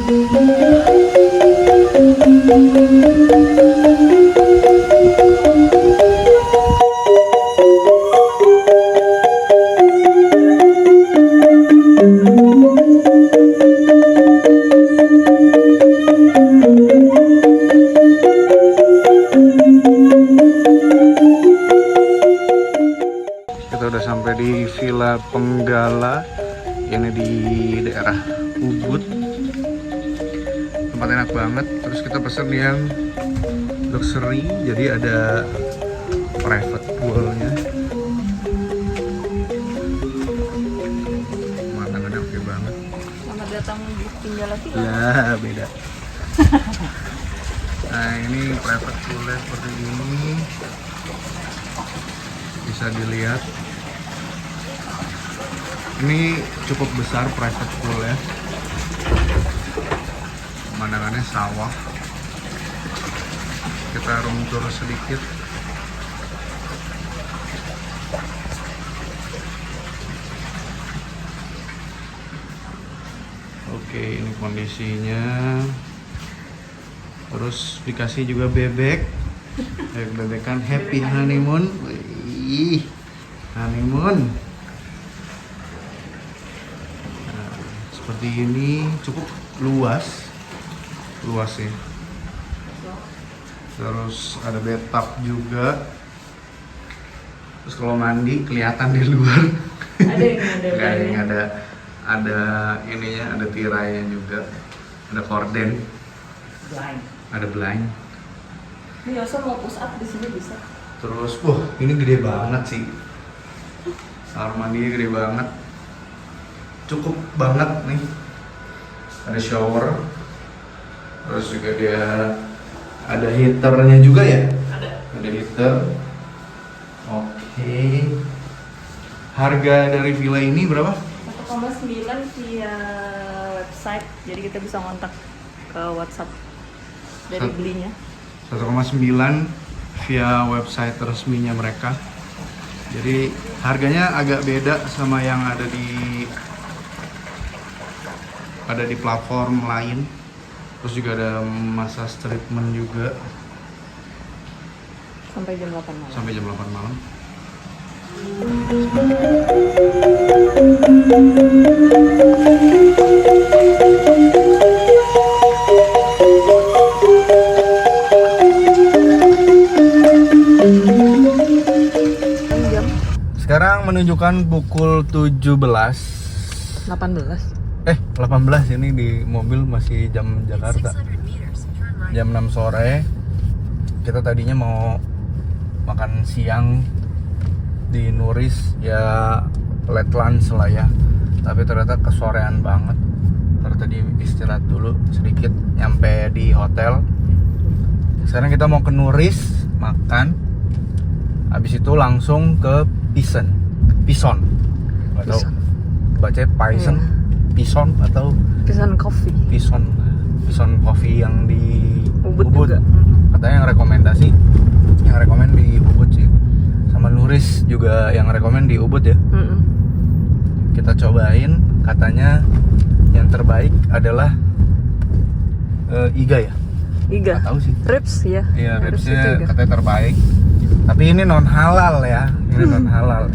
Kita udah sampai di Villa Penggala, ini di daerah Ubud. Tempat enak banget. Terus kita pesen yang luxury, jadi ada private poolnya. Makanannya oke banget. Selamat datang di Penggala Villa. Ya beda. Nah ini private poolnya seperti ini, bisa dilihat. Ini cukup besar private pool ya. Pemandangannya sawah. Kita room tour sedikit. Oke, ini kondisinya. Terus dikasih juga bebek. Bebek-bebekan happy honeymoon. Wih, honeymoon. Seperti ini, cukup luas ya. Terus ada bathtub juga. Terus kalau mandi kelihatan di luar. Ada ininya, ada tirainya juga, ada korden, ada blind. Ini Yosa mau push up di sini bisa. Terus, ini gede banget sih. Kamar mandinya gede banget. Cukup banget nih. Ada shower. Terus juga dia ada heaternya juga ya? Ada heater. Oke. Harga dari villa ini berapa? 1,9 via website. Jadi kita bisa kontak ke WhatsApp dari belinya. 1,9 via website resminya mereka. Jadi harganya agak beda sama yang ada di platform lain. Terus juga ada massage treatment juga. Sampai jam 8 malam. Sampai jam 8 malam. Sekarang menunjukkan pukul 18 ini di mobil masih jam Jakarta. Jam 6 sore. Kita tadinya mau makan siang di Nuris, ya late lunch lah ya. Tapi ternyata kesorean banget. Karena tadi istirahat dulu sedikit, nyampe di hotel. Sekarang kita mau ke Nuris makan. Habis itu langsung ke Pison. Atau bacanya Pison, Pison atau Pison Coffee. Pison Coffee yang di Ubud Ubud. juga. Katanya yang rekomen di Ubud sih. Sama Nuris juga yang rekomen di Ubud ya. Kita cobain, katanya yang terbaik adalah iga ya. Iga. Nggak tahu sih. Ribs ya. Iya, ribsnya katanya terbaik. Tapi ini non halal ya. Ini non halal.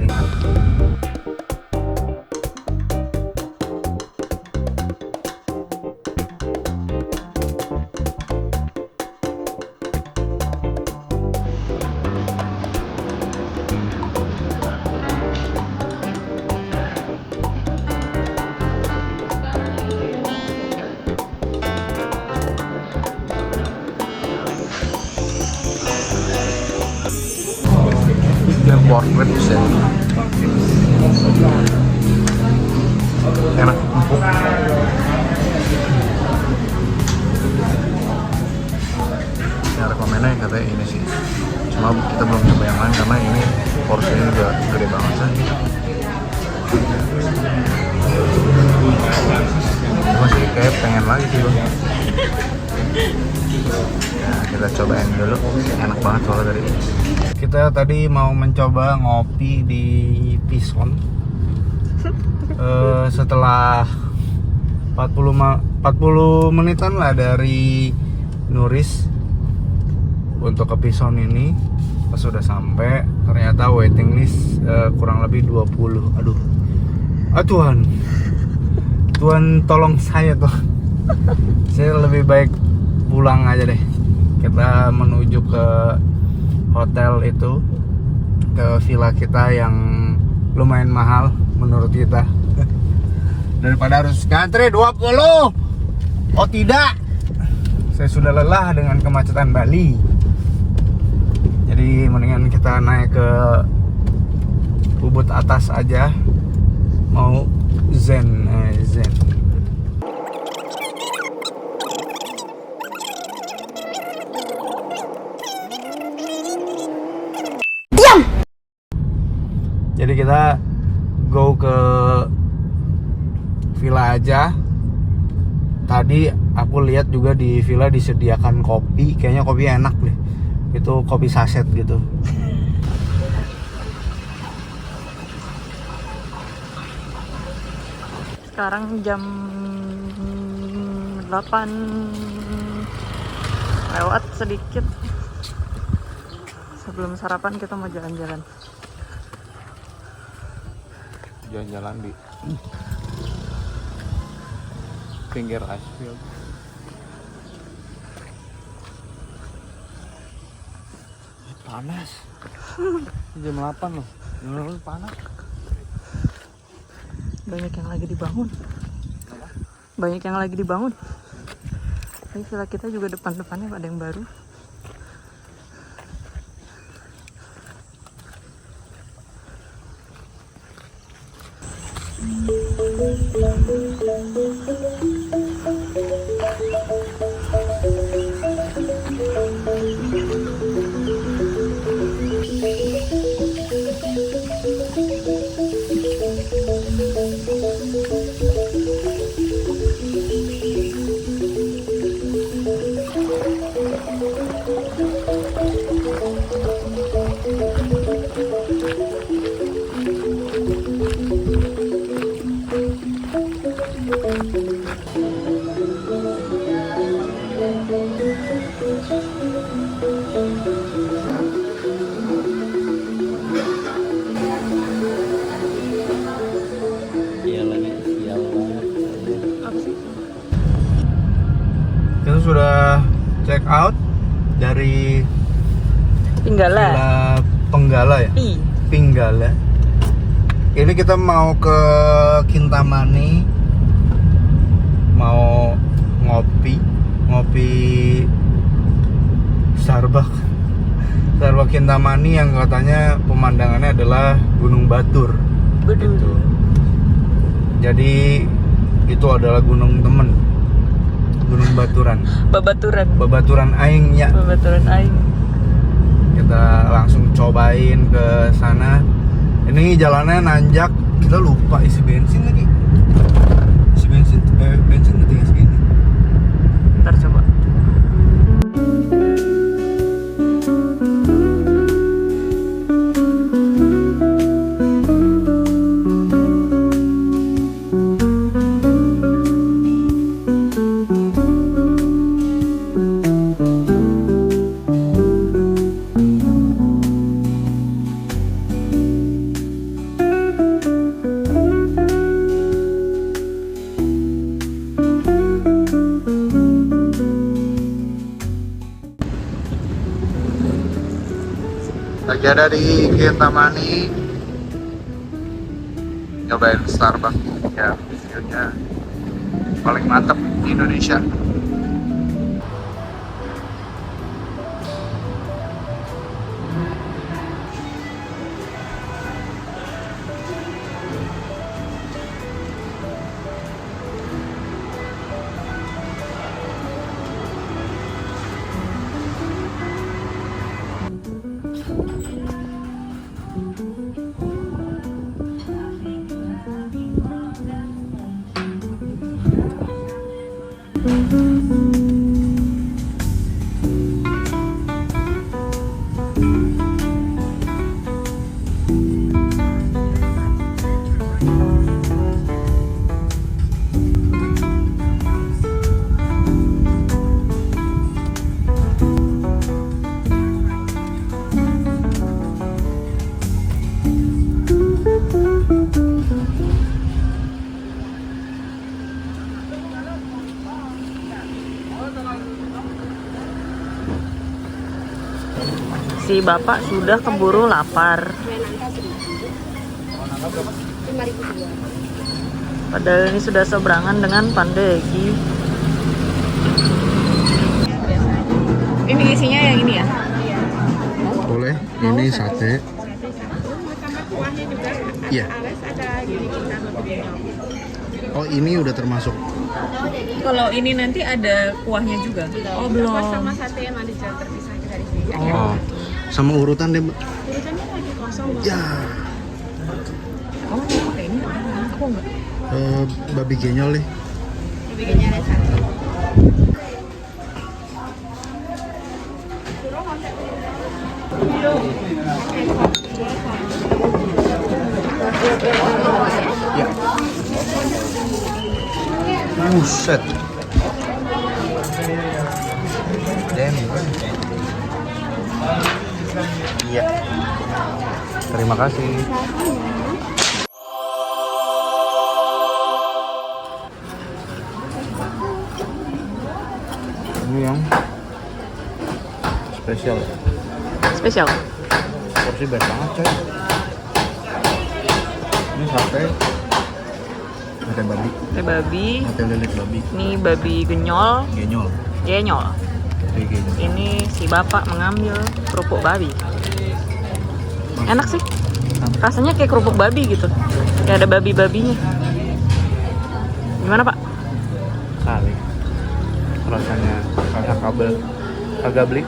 Pork ribs ya. Enak, empuk. Ya rekomennya katanya ini sih. Cuma kita belum coba yang lain karena ini porsinya juga gede banget sih. Masih kayak pengen lagi sih bang. Ya, kita cobain dulu. Enak banget soalnya dari ini. Kita tadi mau mencoba ngopi di Pison. Setelah 45 40 menitan lah dari Nuris untuk ke Pison ini. Pas sudah sampai ternyata waiting list kurang lebih 20. Aduh. Tuhan. Tuhan tolong saya tuh. Saya lebih baik pulang aja deh. Kita menuju ke hotel itu, ke villa kita yang lumayan mahal menurut kita. Daripada harus ngantri 20. Oh tidak. Saya sudah lelah dengan kemacetan Bali. Jadi mendingan kita naik ke Ubud atas aja. Mau zen. Diam. Jadi kita go ke villa aja. Tadi aku lihat juga di villa disediakan kopi, kayaknya kopi enak deh. Itu kopi saset gitu. Sekarang jam 8 lewat sedikit. Sebelum sarapan kita mau jalan-jalan. Jalan-jalan di pinggir aspal. Panas. Jam 8 loh. Bener-bener panas. Banyak yang lagi dibangun. Banyak yang lagi dibangun. Tapi villa kita juga depan-depannya ada yang baru. Kita sudah check out dari Pinggala. Villa Penggala ya? Pinggala. Ini kita mau ke Kintamani, mau ngopi Starbucks Kintamani yang katanya pemandangannya adalah Gunung Batur. Gitu. Jadi itu adalah gunung temen, Gunung Baturan. Babaturan aing ya. Babaturan aing. Kita langsung cobain ke sana. Ini jalannya nanjak, kita lupa isi bensin lagi. Bensin tinggal segini. Ntar coba. Lagi ada di Kintamani, nyobain Starbucks ya, viewnya paling mantep di Indonesia. Si bapak sudah keburu lapar. Padahal ini sudah seberangan dengan Pandegi. Ini isinya yang ini ya? Boleh, ini sate. Iya. Oh, ini udah termasuk. Kalau ini nanti ada kuahnya juga? Oh, belum. Sama sate yang dijual terpisah dari sini. Oh, sama urutan deh, Mbak. Urutannya lagi kosong. Ya, Kamu mau pakai ini? Aku enggak. babi genyol deh. Bikinnya ada sate. Ya. Buset. Demi. Iya. Terima kasih. Ini yang spesial. Spesial. Porsi banyak banget, coy. Ini sate. Sate babi. Sate babi. Sate lilit babi. Ini babi genyol. Genyol. Genyol. Sate genyol. Ini si bapak mengambil kerupuk babi. Enak sih. Rasanya kayak kerupuk babi gitu. Kayak ada babi-babinya. Gimana, Pak? Kali. Rasanya rasa kabel. Kagak beli.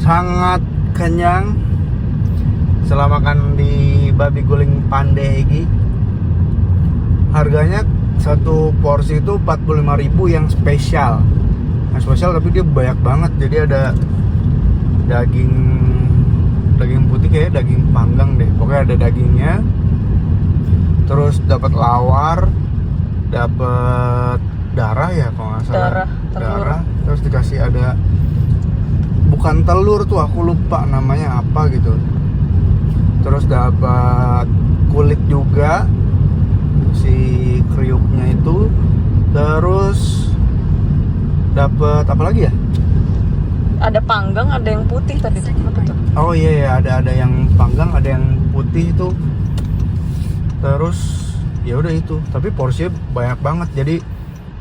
Sangat kenyang setelah makan di babi guling Pandegi. Harganya satu porsi itu 45.000 yang spesial. Yang spesial tapi dia banyak banget. Jadi ada daging putih, kayak daging panggang deh. Pokoknya ada dagingnya. Terus dapat lawar, dapat darah ya kalau nggak salah. Darah. Terus dikasih ada, bukan telur tuh, aku lupa namanya apa gitu. Terus dapat kulit juga, si kriuknya itu. Terus dapat apa lagi ya? Ada panggang, ada yang putih tadi. Apa tuh? Oh iya, ada yang panggang, ada yang putih itu. Terus ya udah itu. Tapi porsinya banyak banget. Jadi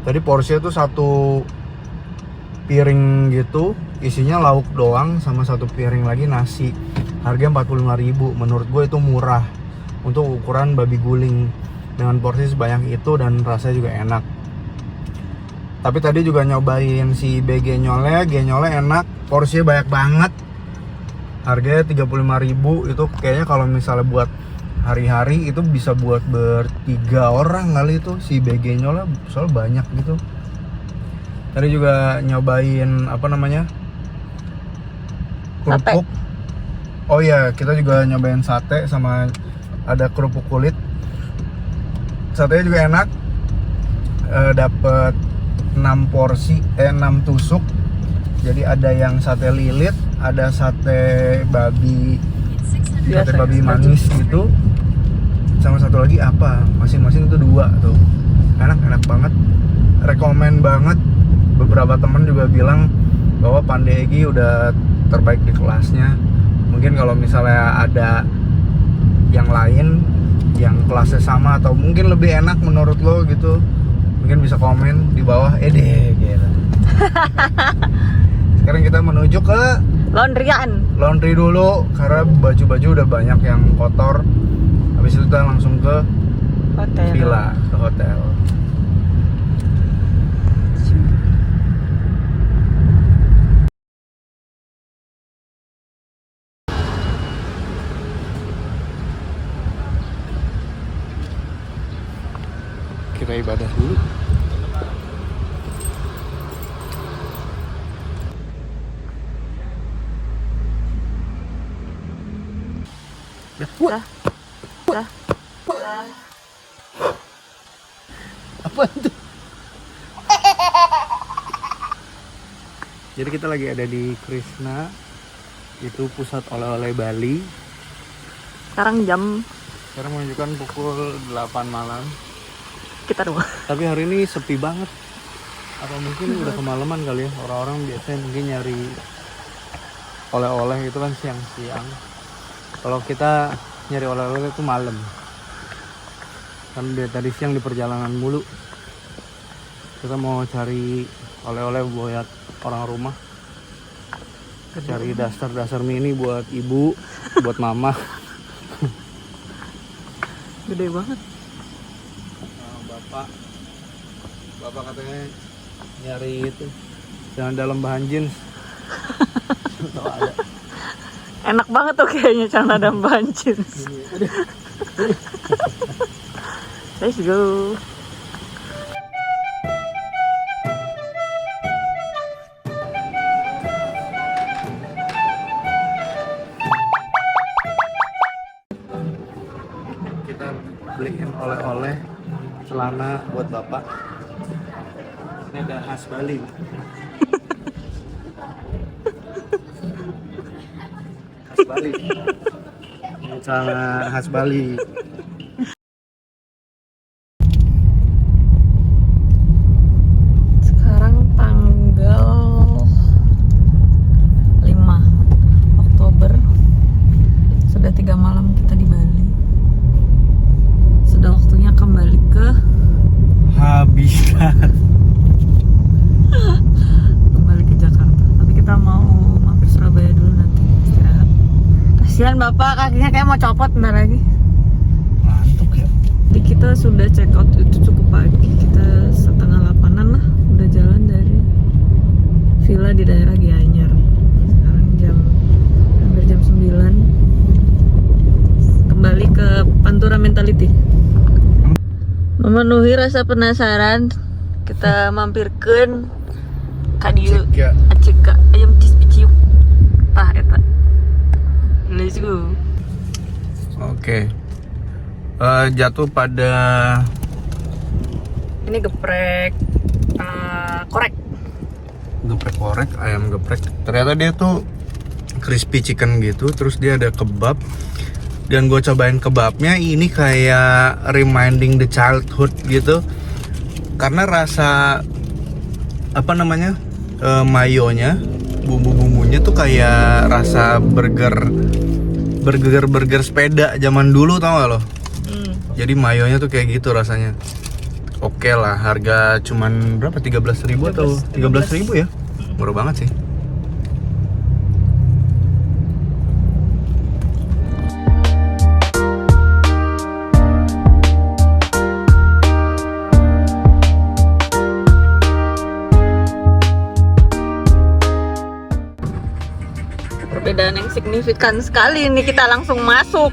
tadi porsinya tuh satu piring gitu, isinya lauk doang sama satu piring lagi nasi. Harganya 45.000. Menurut gue itu murah untuk ukuran babi guling dengan porsi sebanyak itu, dan rasanya juga enak. Tapi tadi juga nyobain si genyolnya enak, porsinya banyak banget. Harganya 35.000. Itu kayaknya kalau misalnya buat hari-hari itu bisa buat bertiga orang kali itu si genyolnya, soalnya banyak gitu. Tadi juga nyobain apa namanya? Kerupuk. Oh iya, kita juga nyobain sate sama ada kerupuk kulit. Satenya juga enak. Dapat 6 porsi, 6 tusuk. Jadi ada yang sate lilit, ada sate babi, Biasa, sate babi ya, manis gitu. Sama satu lagi apa? Masing-masing itu 2 tuh. Enak banget. Rekomen banget. Beberapa temen juga bilang bahwa Pandegi udah terbaik di kelasnya. Mungkin kalau misalnya ada yang lain yang kelasnya sama atau mungkin lebih enak menurut lo gitu, mungkin bisa komen di bawah gitu. Sekarang kita menuju ke laundry dulu karena baju-baju udah banyak yang kotor. Habis itu kita langsung ke hotel. villa, ke hotel. Kita ibadah dulu. Dah. Apa itu? Jadi kita lagi ada di Krishna, itu pusat oleh-oleh Bali. Sekarang Menunjukkan pukul 8 malam. kita doang. Tapi hari ini sepi banget. Apa mungkin udah kemalaman kali ya? Orang-orang biasanya mungkin nyari oleh-oleh itu kan siang-siang. Kalau kita nyari oleh-oleh itu malam. Kan dia tadi siang di perjalanan mulu. Kita mau cari oleh-oleh buat orang rumah. Cari dasar mini buat ibu, buat mama. Gede banget. Bapak katanya nyari itu jangan dalam bahan jeans. Tahu ada. Enak banget tuh kayaknya celana dan bahan jeans. Let's go. Kita beliin oleh-oleh celana buat bapak. Ini ada khas Bali. Khas Bali. Ini celana khas Bali. Sekarang tanggal 5 Oktober. Sudah 3 malam kita di Bali. Sudah waktunya kembali ke Habitat. kembali ke Jakarta. Tapi kita mau mampir Surabaya dulu nanti istirahat. Kasihan bapak, kakinya kayak mau copot bentar lagi. Ngantuk ya. Jadi kita sudah check out itu cukup pagi. Kita 7:30-an lah udah jalan dari villa di daerah Gianyar. Sekarang hampir jam 9. Kembali ke Pantura Mentality. Memenuhi rasa penasaran, kita mampirkan Kadieu Aceka ayam cheese piciuk. Tah eta. Let's go. Oke. Jatuh pada Ini geprek korek. geprek korek, ayam geprek. Ternyata dia tuh crispy chicken gitu, terus dia ada kebab. Dan gue cobain kebabnya, ini kayak reminding the childhood gitu. Karena rasa mayonya, bumbu-bumbunya tuh kayak rasa burger sepeda zaman dulu, tau gak lo? Jadi mayonya tuh kayak gitu rasanya. Oke lah, harga cuman berapa? 13.000 atau 13.000 ya? Murah banget sih. Perbedaan yang signifikan sekali ini, kita langsung masuk.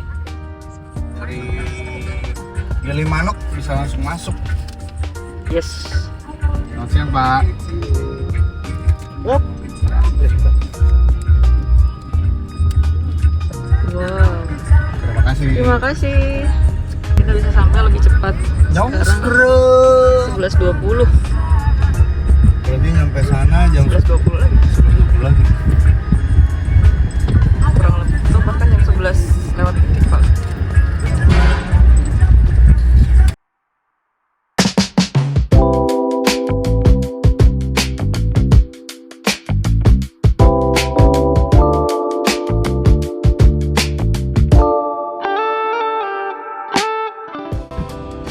Dari Gili Manuk bisa langsung masuk. Yes. Selamat siang, Pak. Wow. Terima kasih. Terima kasih. Kita bisa sampai lebih cepat. Sekarang 11:20. Berarti nyampe sana jam 11:20 lagi. 11 lagi. Kurang lebih itu bahkan jam 11 lewat dikit Pak.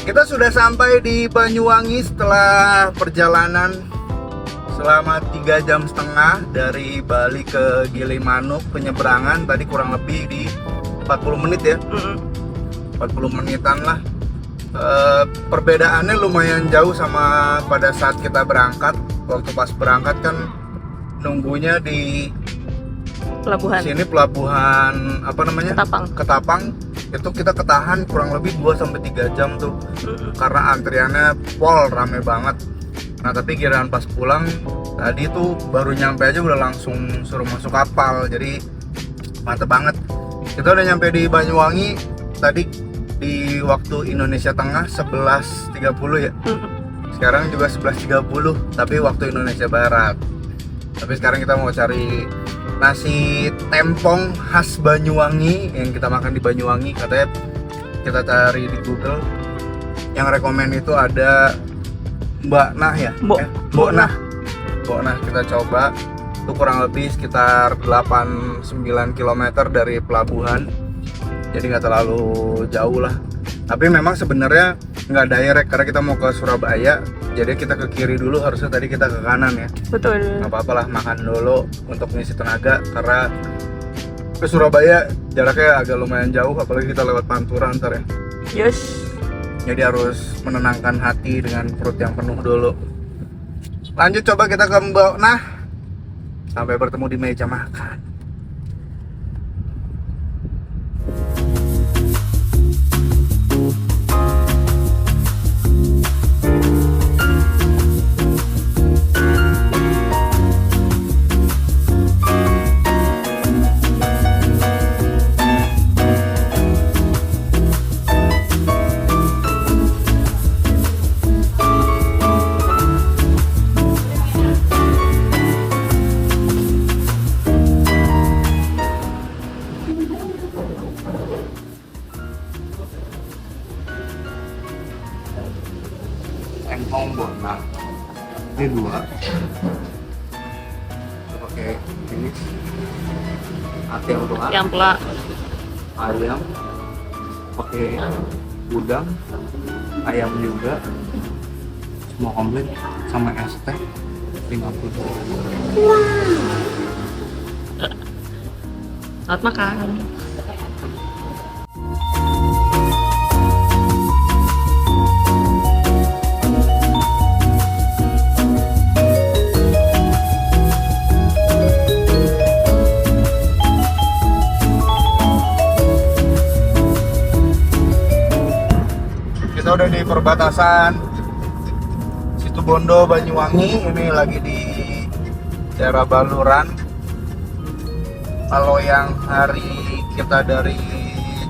Kita sudah sampai di Banyuwangi setelah perjalanan selama 3,5 jam dari Bali ke Gili Manuk. Penyeberangan tadi kurang lebih di 40 menit ya. 40 menitan lah. Perbedaannya lumayan jauh sama pada saat kita berangkat. Waktu pas berangkat kan nunggunya di Pelabuhan. sini pelabuhan Ketapang. Itu kita ketahan kurang lebih 2-3 jam tuh. Karena antriannya pol, rame banget. Nah tapi giliran pas pulang tadi tuh baru nyampe aja udah langsung suruh masuk kapal. Jadi mantep banget. Kita udah nyampe di Banyuwangi tadi di waktu Indonesia Tengah 11.30 ya. Sekarang juga 11.30 tapi waktu Indonesia Barat. Tapi sekarang kita mau cari nasi tempong khas Banyuwangi yang kita makan di Banyuwangi. Katanya kita cari di Google. Yang rekomen itu ada Mbak Nah ya? Mbok Nah. Mbok Nah kita coba. Itu kurang lebih sekitar 8-9 km dari pelabuhan. Jadi nggak terlalu jauh lah. Tapi memang sebenarnya nggak direct karena kita mau ke Surabaya. Jadi kita ke kiri dulu, harusnya tadi kita ke kanan ya. Betul. Nggak apa-apa lah, makan dulu untuk ngisi tenaga karena ke Surabaya jaraknya agak lumayan jauh, apalagi kita lewat Pantura ntar ya. Yes. Jadi harus menenangkan hati dengan perut yang penuh dulu. Lanjut coba kita ke Mbak Nah. Sampai bertemu di meja makan. Tempong Bona. Ini 2. Oke, ini ate untuk Yang pelak. ayam. Oke, udang, ayam juga. Semua komplit sama es teh 50. Selamat makan. Kita udah di perbatasan Situbondo Banyuwangi, ini lagi di daerah Baluran. Kalau yang hari kita dari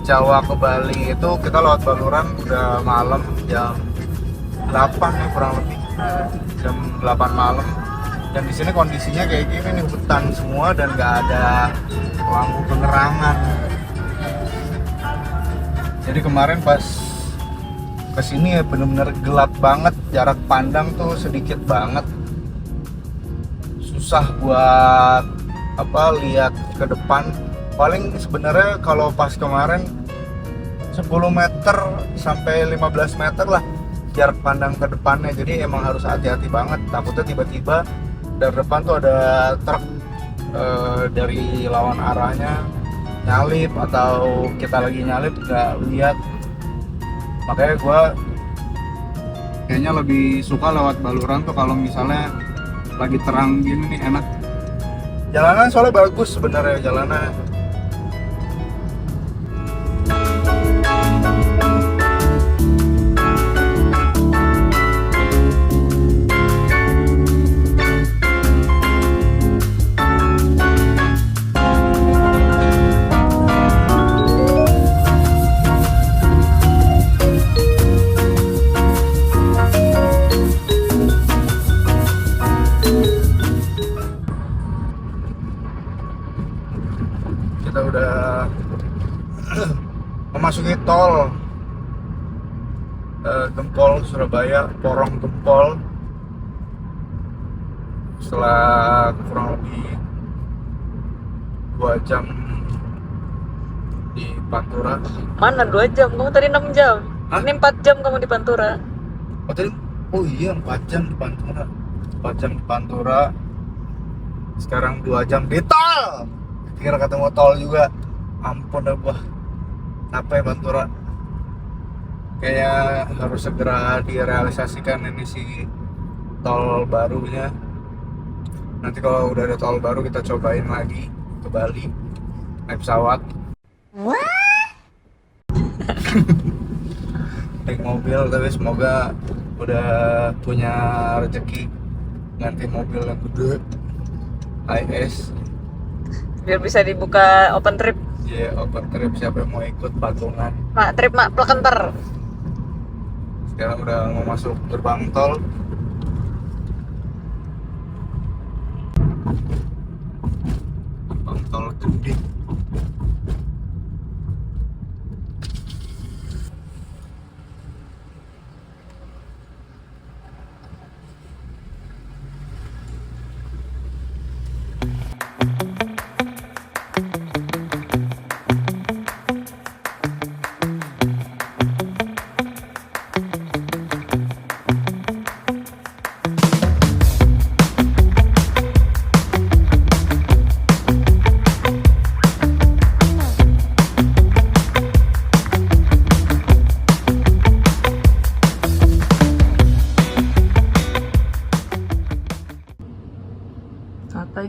Jawa ke Bali itu kita lewat Baluran udah malam jam 8 ya kurang lebih. Jam 8 malam. Dan di sini kondisinya kayak gini nih, hutan semua dan nggak ada lampu penerangan. Jadi kemarin pas kesini ya bener-bener gelap banget, jarak pandang tuh sedikit banget, susah buat lihat ke depan. Paling sebenarnya kalau pas kemarin 10 meter sampai 15 meter lah jarak pandang ke depannya, jadi emang harus hati-hati banget, takutnya tiba-tiba dari depan tuh ada truk dari lawan arahnya nyalip atau kita lagi nyalip nggak lihat. Makanya gue kayaknya lebih suka lewat Baluran tuh kalau misalnya lagi terang gini nih, enak. Jalanan soalnya bagus sebenarnya jalanan. Kita udah memasuki tol Gempol Surabaya, Porong Gempol. Setelah kurang lebih 2 jam di Pantura. Mana 2 jam? Kamu tadi 6 jam. Hah? Ini 4 jam kamu di Pantura. Oh iya 4 jam di Pantura. 4 jam di Pantura. Sekarang 2 jam di tol. Kira ketemu tol juga. Ampun dah gua. Capek Pantura. Kayaknya harus segera direalisasikan ini si tol barunya. Nanti kalau udah ada tol baru kita cobain lagi ke Bali naik pesawat. Naik mobil, tapi semoga udah punya rezeki ganti mobil yang gede IS. Biar bisa dibuka open trip. Iya, open trip, siapa yang mau ikut patungan. Mak trip mak plekenter. Sekarang udah mau masuk gerbang tol.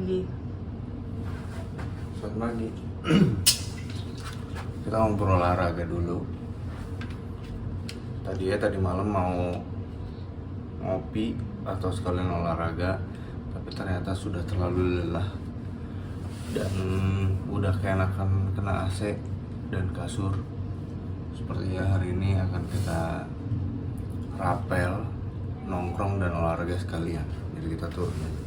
pagi. Selamat pagi. Kita mau berolahraga dulu. Tadi malam mau ngopi atau sekalian olahraga, tapi ternyata sudah terlalu lelah dan udah keenakan kena AC dan kasur. Sepertinya hari ini akan kita rapel, nongkrong dan olahraga sekalian. Jadi kita turun aja.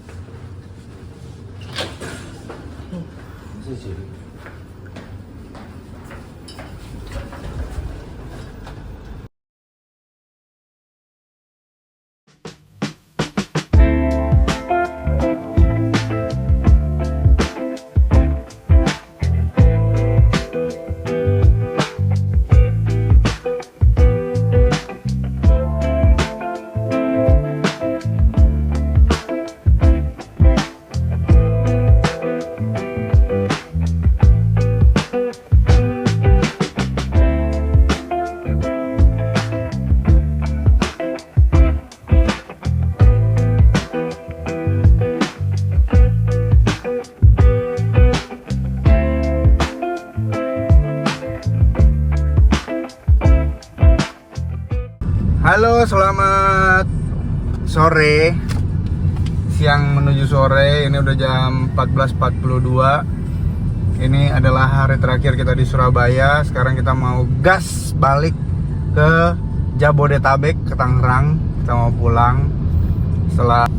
Halo, selamat sore. Siang menuju sore, ini udah jam 14.42. Ini adalah hari terakhir kita di Surabaya. Sekarang kita mau gas balik ke Jabodetabek, ke Tangerang. Kita mau pulang setelah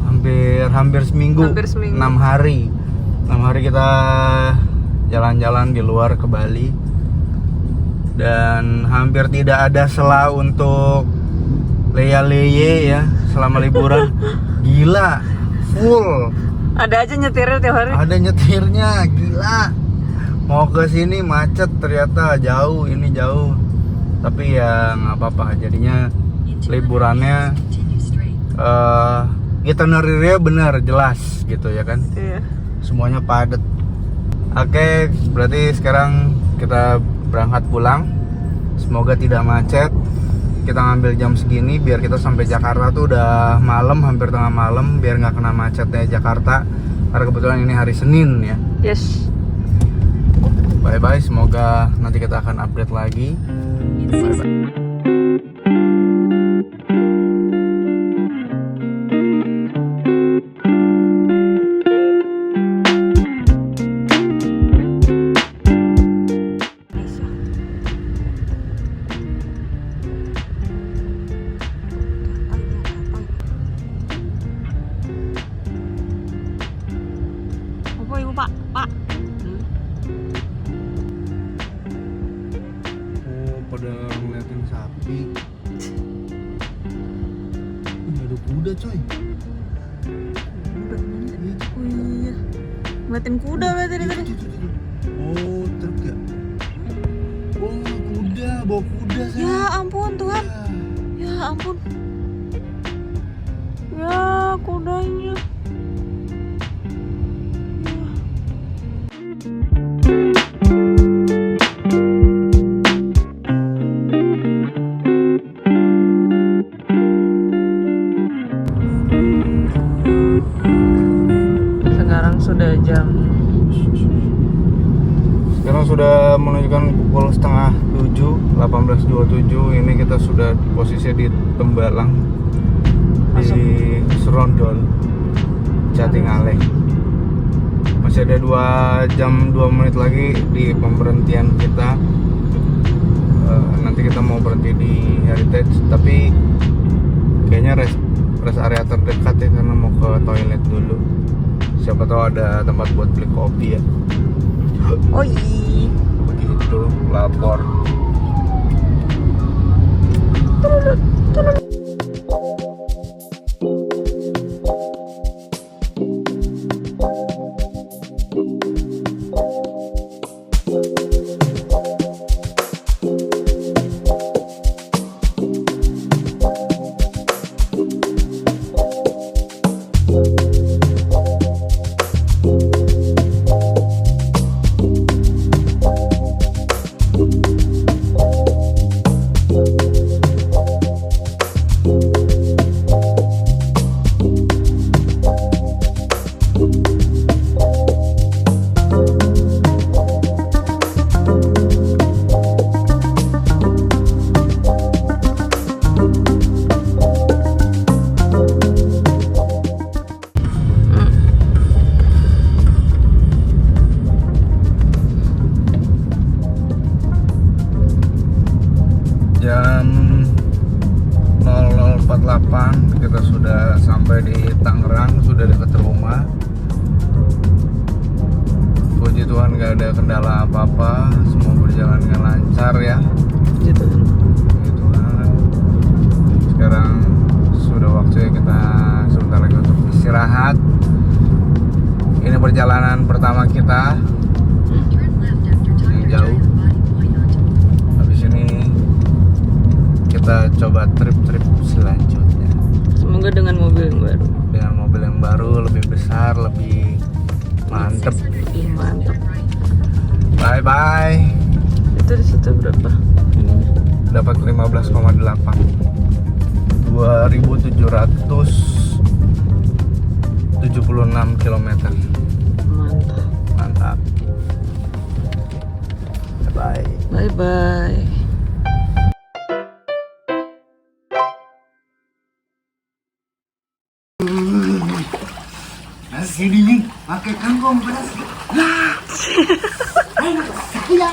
hampir seminggu. 6 hari. 6 hari kita jalan-jalan di luar ke Bali. Dan hampir tidak ada sela untuk leye ya selama liburan. Gila, full. Ada aja nyetirnya tiap hari. Ada nyetirnya, gila. Mau ke sini macet, ternyata jauh, ini jauh. Tapi ya nggak apa-apa, jadinya liburannya itinerary-nya benar, jelas gitu ya kan. Iya. Semuanya padat. Oke, berarti sekarang kita berangkat pulang. Semoga tidak macet. Kita ngambil jam segini biar kita sampai Jakarta tuh udah malam, hampir tengah malam, biar nggak kena macetnya Jakarta. Karena kebetulan ini hari Senin ya. Yes. Bye bye, semoga nanti kita akan update lagi. Bye bye. Apa ibu Pak? Pak. Oh, pada ngeliatin sapi. Ada kuda coy. Kuda mana? Oh iya. Ngeliatin kuda berarti tadi. Oh, truk ya? Oh, kuda, bawa kuda saya. Ya ampun Tuhan. Ya ampun. Ya kudanya. Sekarang sudah menunjukkan pukul setengah 7, 18.27. Ini kita sudah posisi di Tembalang, di Serondol, Jatingaleh. Masih ada 2 jam 2 menit lagi di pemberhentian kita. Nanti kita mau berhenti di Heritage, tapi kayaknya rest area terdekat ya, karena mau ke toilet dulu. Siapa tahu ada tempat buat beli kopi ya. Oh iya. Begitu, lapor. 7.48 kita sudah sampai di Tangerang, sudah dekat rumah. Puji Tuhan gak ada kendala apa-apa, semua berjalan dengan lancar ya. Gitu. Puji Tuhan. Sekarang sudah waktunya kita sebentar lagi untuk istirahat. Ini perjalanan pertama kita yang jauh. Habis ini kita coba trip-trip selanjutnya. Semoga dengan mobil yang baru. Dengan mobil yang baru, lebih besar, lebih mantep. Ih, mantap. Bye bye. Itu di situ berapa? Dapat 15,8. 2.776 km. Mantap. Mantap. Bye. Bye bye. Nasi dingin pakai kangkung pedas. Nah, enak saya.